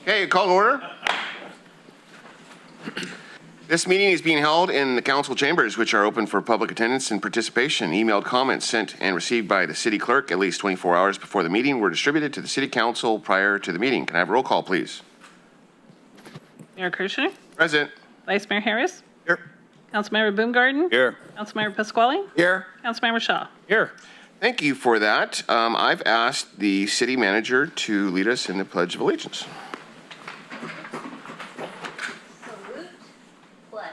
Okay, call to order. This meeting is being held in the council chambers, which are open for public attendance and participation. Emailed comments sent and received by the city clerk at least 24 hours before the meeting were distributed to the city council prior to the meeting. Can I have a roll call, please? Mayor Kirschner? Present. Vice Mayor Harris? Here. Councilmember Boomgarden? Here. Councilmember Pasquale? Here. Councilmember Shaw? Here. Thank you for that. I've asked the city manager to lead us in the Pledge of Allegiance. Salute, pledge.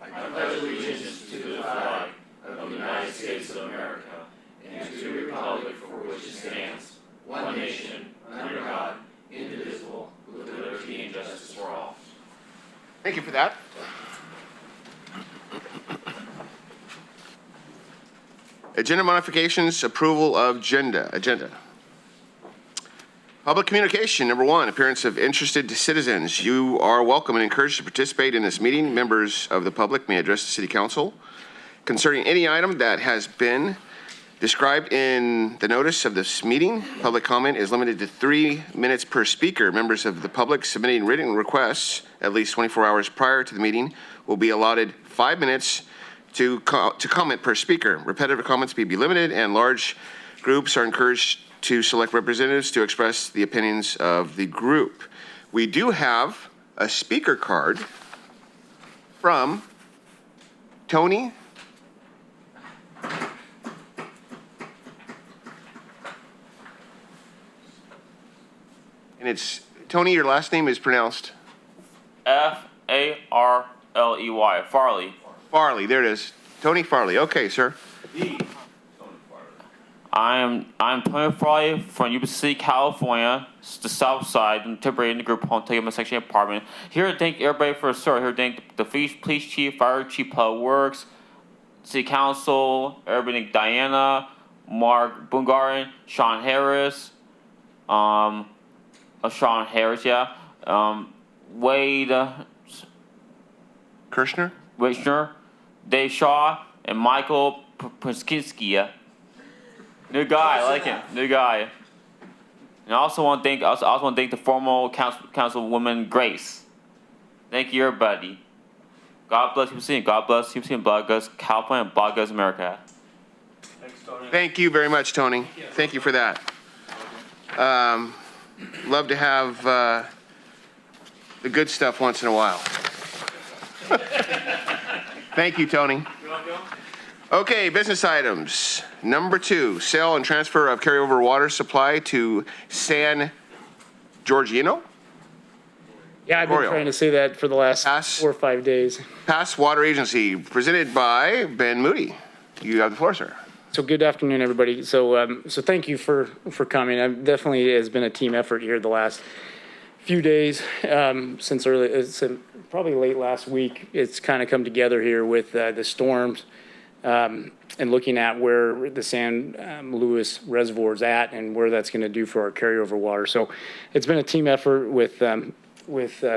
I pledge allegiance to the flag of the United States of America and to the republic for which it stands, one nation, under God, indivisible, with liberty and justice for all. Thank you for that. Agenda modifications, approval of agenda. Public communication, number 1, appearance of interested citizens. You are welcome and encouraged to participate in this meeting. Members of the public may address the city council concerning any item that has been described in the notice of this meeting. Public comment is limited to 3 minutes per speaker. Members of the public submitting written requests at least 24 hours prior to the meeting will be allotted 5 minutes to comment per speaker. Repetitive comments may be limited, and large groups are encouraged to select representatives to express the opinions of the group. We do have a speaker card from Tony. And it's, Tony, your last name is pronounced? F-A-R-L-E-Y, Farley. Farley, there it is. Tony Farley. Okay, sir. I'm Tony Farley from Yuba City, California, the south side, and temporary in the group home, taking my section apartment. Here to thank everybody for the story. Here to thank the police chief, fire chief, public works, city council, everybody, Diana, Mark Boomgarden, Sean Harris, Wade Kirschner? Dave Shaw, and Michael Pruskinski. New guy, I like him. New guy. And I also want to thank the former councilwoman Grace. Thank you, everybody. God bless you, City. God bless you, City. God bless California. And God bless America. Thanks, Tony. Thank you very much, Tony. Thank you for that. Love to have the good stuff once in a while. Thank you, Tony. Okay, business items. Number 2, sale and transfer of carryover water supply to San Giorgino. Yeah, I've been trying to say that for the last 4 or 5 days. Pass Water Agency, presented by Ben Moody. You have the floor, sir. So good afternoon, everybody. So thank you for coming. It definitely has been a team effort here the last few days, since probably late last week. It's kind of come together here with the storms, and looking at where the San Luis Reservoir is at and where that's going to do for our carryover water. So it's been a team effort with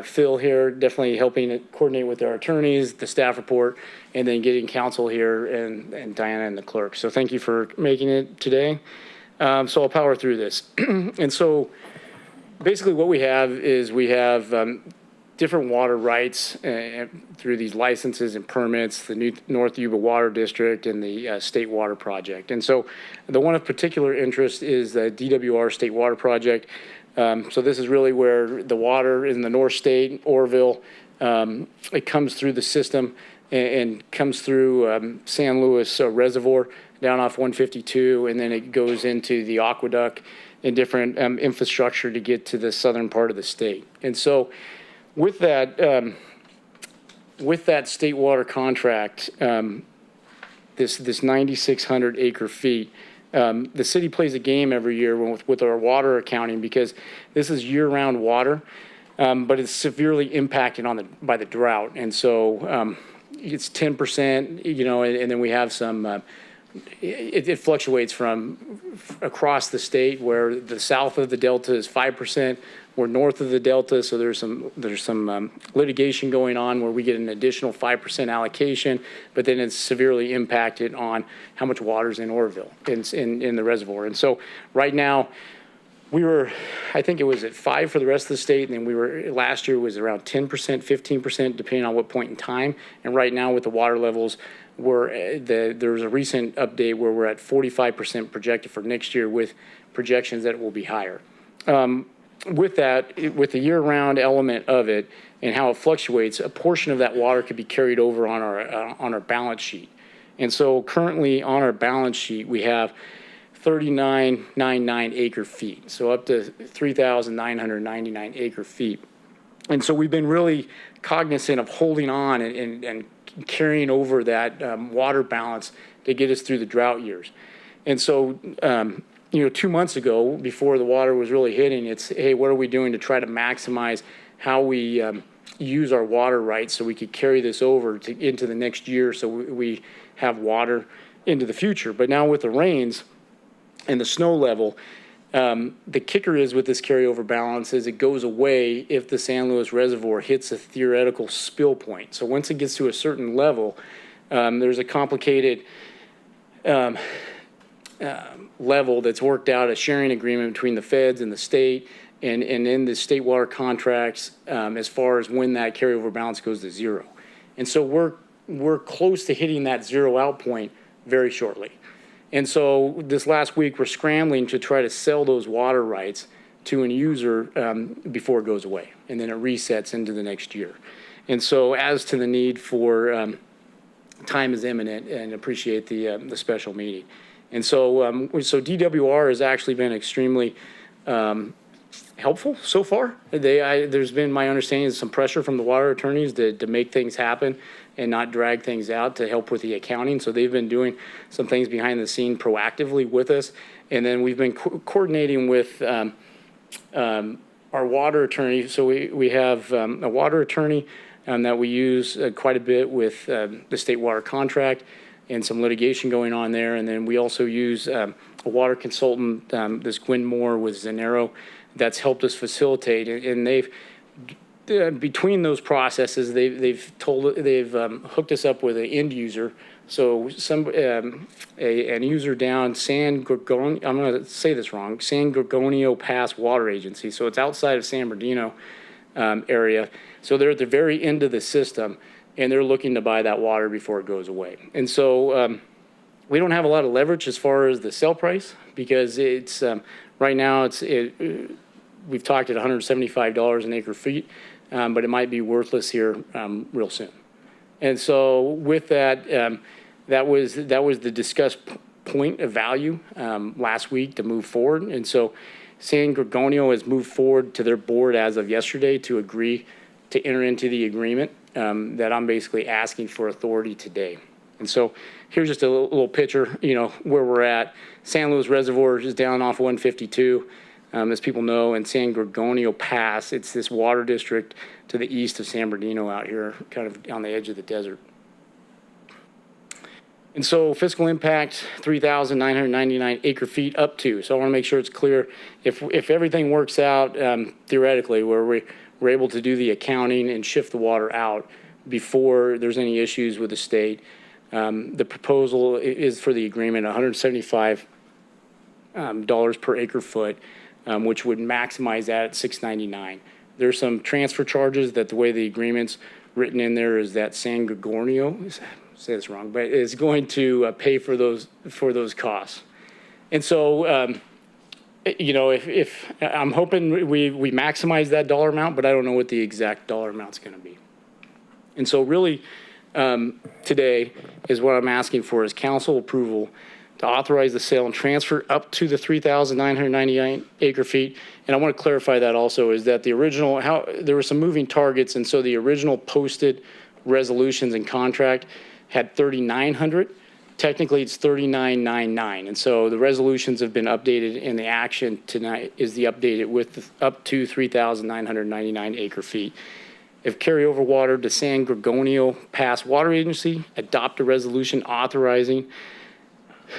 Phil here, definitely helping coordinate with our attorneys, the staff report, and then getting counsel here and Diana and the clerk. So thank you for making it today. So I'll power through this. And so basically what we have is different water rights through these licenses and permits, the new North Yuba Water District and the State Water Project. And so the one of particular interest is the DWR State Water Project. So this is really where the water in the North State, Orville, it comes through the system and comes through San Luis Reservoir down off 152, and then it goes into the aqueduct and different infrastructure to get to the southern part of the state. And so with that state water contract, this 9,600 acre feet, the city plays a game every year with our water accounting, because this is year-round water, but it's severely impacted by the drought. And so it's 10%, and then we have some, it fluctuates from across the state, where the south of the Delta is 5%. We're north of the Delta, so there's some litigation going on where we get an additional 5% allocation, but then it's severely impacted on how much water's in Orville, in the reservoir. And so right now, I think it was at 5 for the rest of the state, and then last year was around 10%, 15%, depending on what point in time. And right now with the water levels, there's a recent update where we're at 45% projected for next year, with projections that it will be higher. With that, with the year-round element of it and how it fluctuates, a portion of that water could be carried over on our balance sheet. And so currently on our balance sheet, we have 3999 acre feet, so up to 3,999 acre feet. And so we've been really cognizant of holding on and carrying over that water balance to get us through the drought years. And so, 2 months ago, before the water was really hitting, it's, hey, what are we doing to try to maximize how we use our water rights so we could carry this over into the next year so we have water into the future. But now with the rains and the snow level, the kicker is with this carryover balance is it goes away if the San Luis Reservoir hits a theoretical spill point. So once it gets to a certain level, there's a complicated level that's worked out, a sharing agreement between the feds and the state and in the state water contracts as far as when that carryover balance goes to zero. And so we're close to hitting that zero out point very shortly. And so this last week, we're scrambling to try to sell those water rights to an user before it goes away, and then it resets into the next year. And so as to the need for time is imminent, and appreciate the special meeting. And so DWR has actually been extremely helpful so far. There's been, my understanding, some pressure from the water attorneys to make things happen and not drag things out to help with the accounting. So they've been doing some things behind the scene proactively with us. And then we've been coordinating with our water attorney. So we have a water attorney that we use quite a bit with the state water contract and some litigation going on there. And then we also use a water consultant, this Gwen Moore with Zanero, that's helped us facilitate. And they've, between those processes, they've hooked us up with an end user. So an user down San Gorgonio, I'm going to say this wrong, San Gorgonio Pass Water Agency. So it's outside of San Bernardino area. So they're at the very end of the system, and they're looking to buy that water before it goes away. And so we don't have a lot of leverage as far as the sell price, because it's right now we've talked at $175 an acre feet, but it might be worthless here real soon. And so with that, that was the discussed point of value last week to move forward. And so San Gorgonio has moved forward to their board as of yesterday to agree to enter into the agreement that I'm basically asking for authority today. And so here's just a little picture, where we're at. San Luis Reservoir is down off 152, as people know, and San Gorgonio Pass, it's this water district to the east of San Bernardino out here, kind of on the edge of the desert. And so fiscal impact, 3,999 acre feet up to. So I want to make sure it's clear, if everything works out theoretically, where we're able to do the accounting and shift the water out before there's any issues with the state, the proposal is for the agreement $175 per acre foot, which would maximize that at $699. There's some transfer charges that the way the agreement's written in there is that San Gorgonio, say this wrong, but is going to pay for those costs. And so, if I'm hoping we maximize that dollar amount, but I don't know what the exact dollar amount's going to be. And so really, today is what I'm asking for is council approval to authorize the sale and transfer up to the 3,999 acre feet. And I want to clarify that also is that the original, there were some moving targets, and so the original posted resolutions and contract had 3,900. Technically, it's 3,999. And so the resolutions have been updated, and the action tonight is the updated with up to 3,999 acre feet. If carryover water to San Gorgonio Pass Water Agency, adopt a resolution authorizing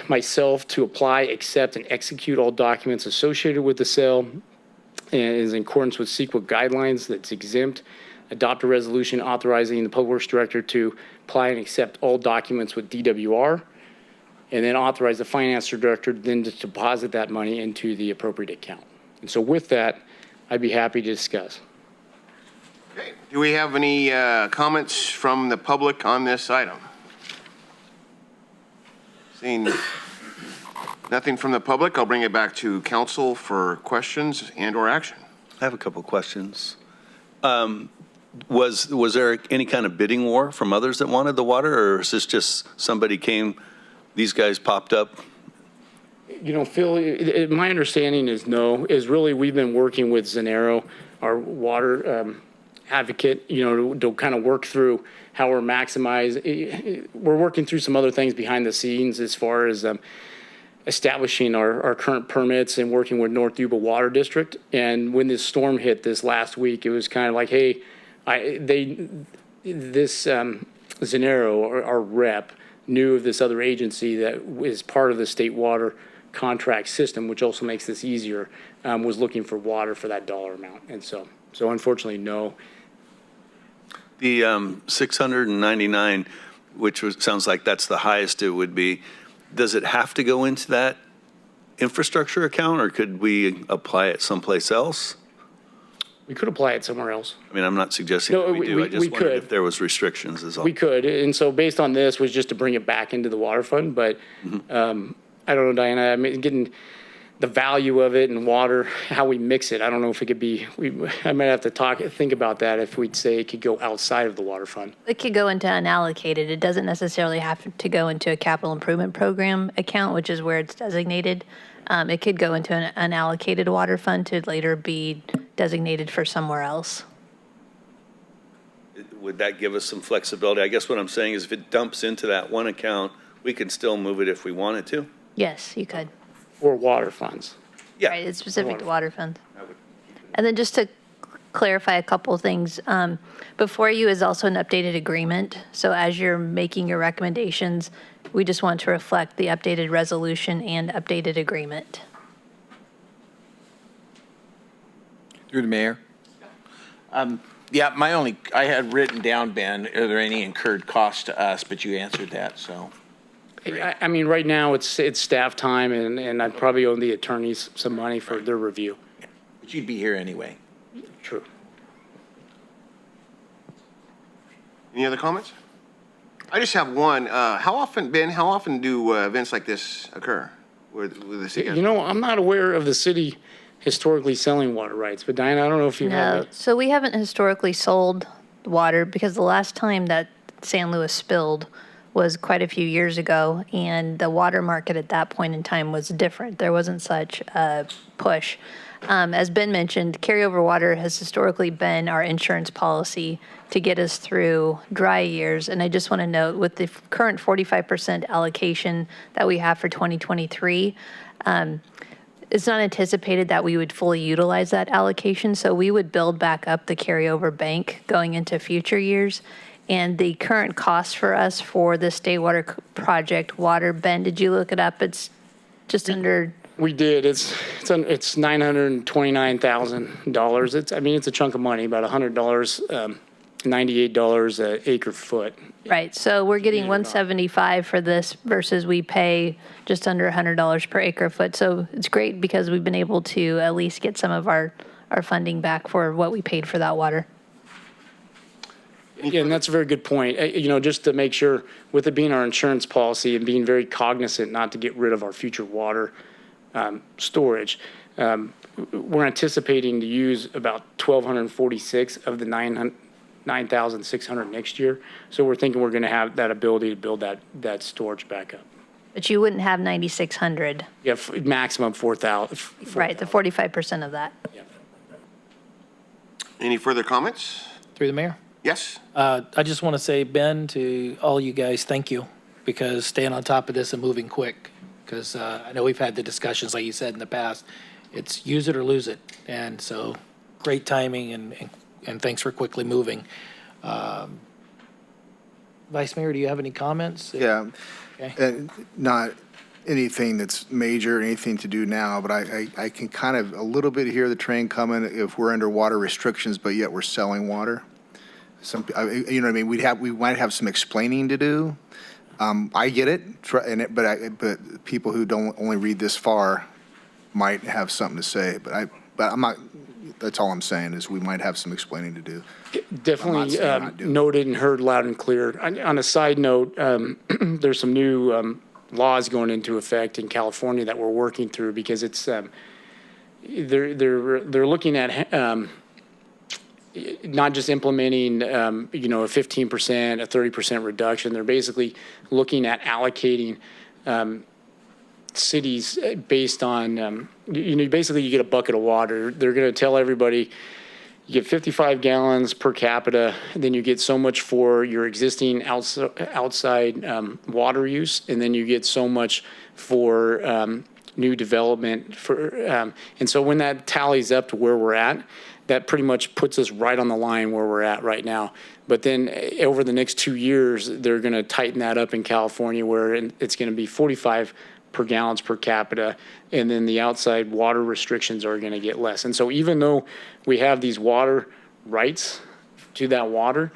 myself to apply, accept, and execute all documents associated with the sale, and is in accordance with CEQA guidelines that's exempt. Adopt a resolution authorizing the Public Works Director to apply and accept all documents with DWR, and then authorize the Finance Director then to deposit that money into the appropriate account. And so with that, I'd be happy to discuss. Okay. Do we have any comments from the public on this item? Seeing nothing from the public, I'll bring it back to council for questions and/or action. I have a couple questions. Was there any kind of bidding war from others that wanted the water, or is this just somebody came, these guys popped up? You know, Phil, my understanding is really we've been working with Zanero, our water advocate, you know, to kind of work through how we're we're working through some other things behind the scenes as far as establishing our current permits and working with North Yuba Water District. And when this storm hit this last week, it was kind of like, hey, Zanero, our rep, knew of this other agency that is part of the state water contract system, which also makes this easier, was looking for water for that dollar amount. And so unfortunately, no. The 699, sounds like that's the highest it would be. Does it have to go into that infrastructure account, or could we apply it someplace else? We could apply it somewhere else. I mean, I'm not suggesting No, that we do. I just we wondered could. if there was restrictions is all. We could. And so based on this was just to bring it back into the water fund. But I don't know, Diana, I mean, getting the value of it and water, how we mix it, I don't know if it could be, I might have to think about that if we'd say it could go outside of the water fund. It could go into unallocated. It doesn't necessarily have to go into a capital improvement program account, which is where it's designated. It could go into an unallocated water fund to later be designated for somewhere else. Would that give us some flexibility? I guess what I'm saying is if it dumps into that one account, we can still move it if we wanted to. Yes, you could. Or water funds. Yeah. Right, it's specific to water funds. And then just to clarify a couple things, before you is also an updated agreement. So as you're making your recommendations, we just want to reflect the updated resolution and updated agreement. Through the mayor. Yeah, I had written down, Ben, are there any incurred costs to us, but you answered that, so. I mean, right now it's staff time and I'd probably owe the attorneys some money for their review. But you'd be here anyway. True. Any other comments? I just have one. How often do events like this occur with the city? You know, I'm not aware of the city historically selling water rights, but Diana, I don't know if you have No, it. so we haven't historically sold water because the last time that San Luis spilled was quite a few years ago, and the water market at that point in time was different. There wasn't such a push. As Ben mentioned, carryover water has historically been our insurance policy to get us through dry years. And I just want to note, with the current 45% allocation that we have for 2023, it's not anticipated that we would fully utilize that allocation. So we would build back up the carryover bank going into future years. And the current cost for us for the State Water Project water, Ben, did you look it up? It's just under. We did. It's $929,000. It's a chunk of money, about $100, $98 an acre foot. Right, so we're getting $175 for this versus we pay just under $100 per acre foot. So it's great because we've been able to at least get some of our funding back for what we paid for that water. Yeah, and that's a very good point. Just to make sure, with it being our insurance policy and being very cognizant not to get rid of our future water storage, we're anticipating to use about 1,246 of the 9,600 next year. So we're thinking we're going to have that ability to build that storage back up. But you wouldn't have 9,600. Yeah, maximum 4,000. Right, the 45% of that. Yeah. Any further comments? Through the mayor. Yes. I just want to say, Ben, to all you guys, thank you, because staying on top of this and moving quick. Because I know we've had the discussions, like you said in the past, it's use it or lose it. And so great timing and thanks for quickly moving. Vice Mayor, do you have any comments? Yeah, Okay. not anything that's major, anything to do now, but I can kind of a little bit hear the train coming if we're under water restrictions, but yet we're selling water. You know what I mean? We might have some explaining to do. I get it, but people who don't only read this far might have something to say. But but I'm not, that's all I'm saying, is we might have some explaining to do. Definitely saying not do it. noted and heard loud and clear. On a side note, there's some new laws going into effect in California that we're working through because it's they're looking at not just implementing a 15%, a 30% reduction. They're basically looking at allocating cities based on basically you get a bucket of water. They're going to tell everybody you get 55 gallons per capita, then you get so much for your existing outside water use, and then you get so much for new development. And so when that tallies up to where we're at, that pretty much puts us right on the line where we're at right now. But then over the next 2 years, they're going to tighten that up in California where it's going to be 45 per gallons per capita, and then the outside water restrictions are going to get less. And so even though we have these water rights to that water,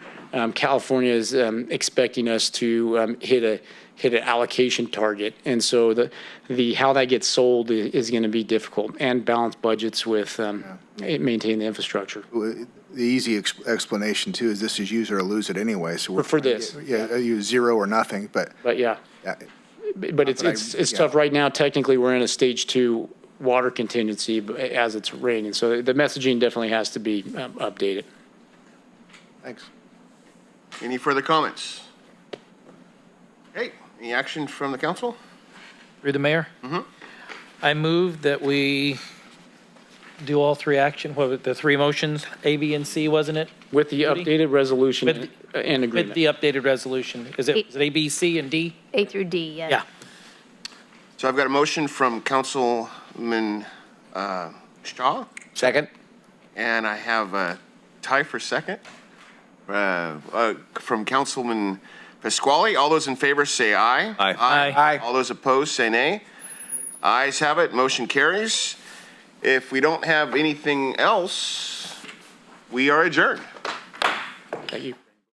California is expecting us to hit an allocation target. And so the how that gets sold is going to be difficult, and balance budgets with maintaining the infrastructure. The easy explanation too is this is use it or lose it anyway. So we're For this. use zero or nothing, but yeah. But it's tough right now. Technically, we're in a stage 2 water contingency as it's raining. So the messaging definitely has to be updated. thanks. Any further comments? Okay, any action from the council? Through the mayor? Mm-hmm. I move that we do all three the three motions, A, B, and C, wasn't it? With the Rudy? updated resolution With- and With agreement. the updated resolution. Is it A, B, C, and D? A through D, yes. Yeah. So I've got a motion from Councilman Shaw, Second? and I have a tie for second from Councilman Pasquale. All those in favor say aye. Aye. Aye. All those opposed say nay. Ayes have it, motion carries. If we don't have anything else, we are adjourned. Thank you.